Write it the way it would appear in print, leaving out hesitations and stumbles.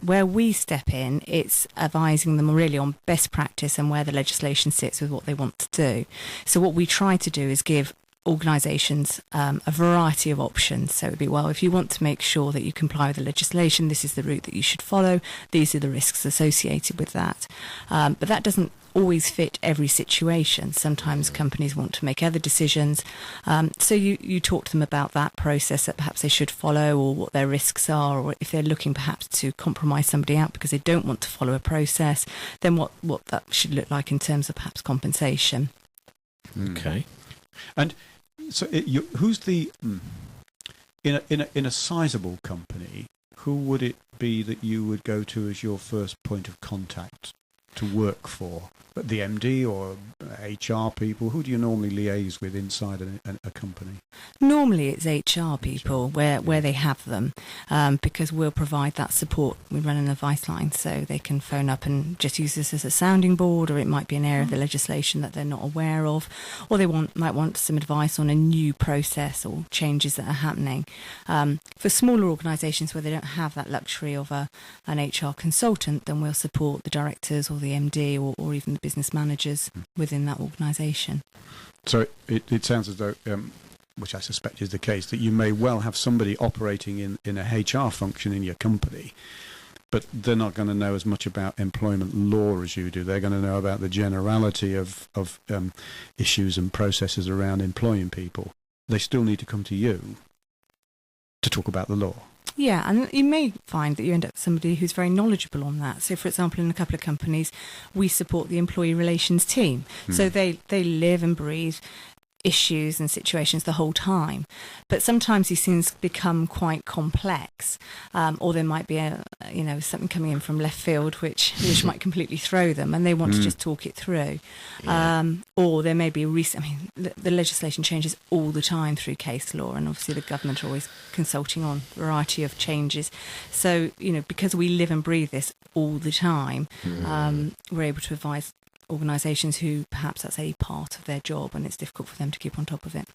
where we step in, it's advising them really on best practice and where the legislation sits with what they want to do. So what we try to do is give organisations a variety of options. So it would be, well, if you want to make sure that you comply with the legislation, this is the route that you should follow. These are the risks associated with that. But that doesn't always fit every situation. Sometimes companies want to make other decisions. So you talk to them about that process that perhaps they should follow, or what their risks are, or if they're looking perhaps to compromise somebody out because they don't want to follow a process, then what that should look like in terms of perhaps compensation. Okay. And so who's the in a sizable company, who would it be that you would go to as your first point of contact to work for? The MD or HR people? Who do you normally liaise with inside a company? Normally it's HR people where they have them, because we'll provide that support. We run an advice line, so they can phone up and just use this as a sounding board, or it might be an area of the legislation that they're not aware of, or they might want some advice on a new process or changes that are happening. For smaller organisations where they don't have that luxury of an HR consultant, then we'll support the directors or the MD or even the business managers within that organisation. So it sounds as though, which I suspect is the case, that you may well have somebody operating in a HR function in your company, but they're not going to know as much about employment law as you do. They're going to know about the generality of issues and processes around employing people. They still need to come to you to talk about the law. Yeah, and you may find that you end up with somebody who's very knowledgeable on that. So, for example, in a couple of companies, we support the employee relations team. So they live and breathe issues and situations the whole time. But sometimes these things become quite complex, or there might be something coming in from left field which might completely throw them, and they want to just talk it through. Or there may be the legislation changes all the time through case law, and obviously the government are always consulting on a variety of changes. So, because we live and breathe this all the time, we're able to advise organisations who perhaps that's a part of their job and it's difficult for them to keep on top of it.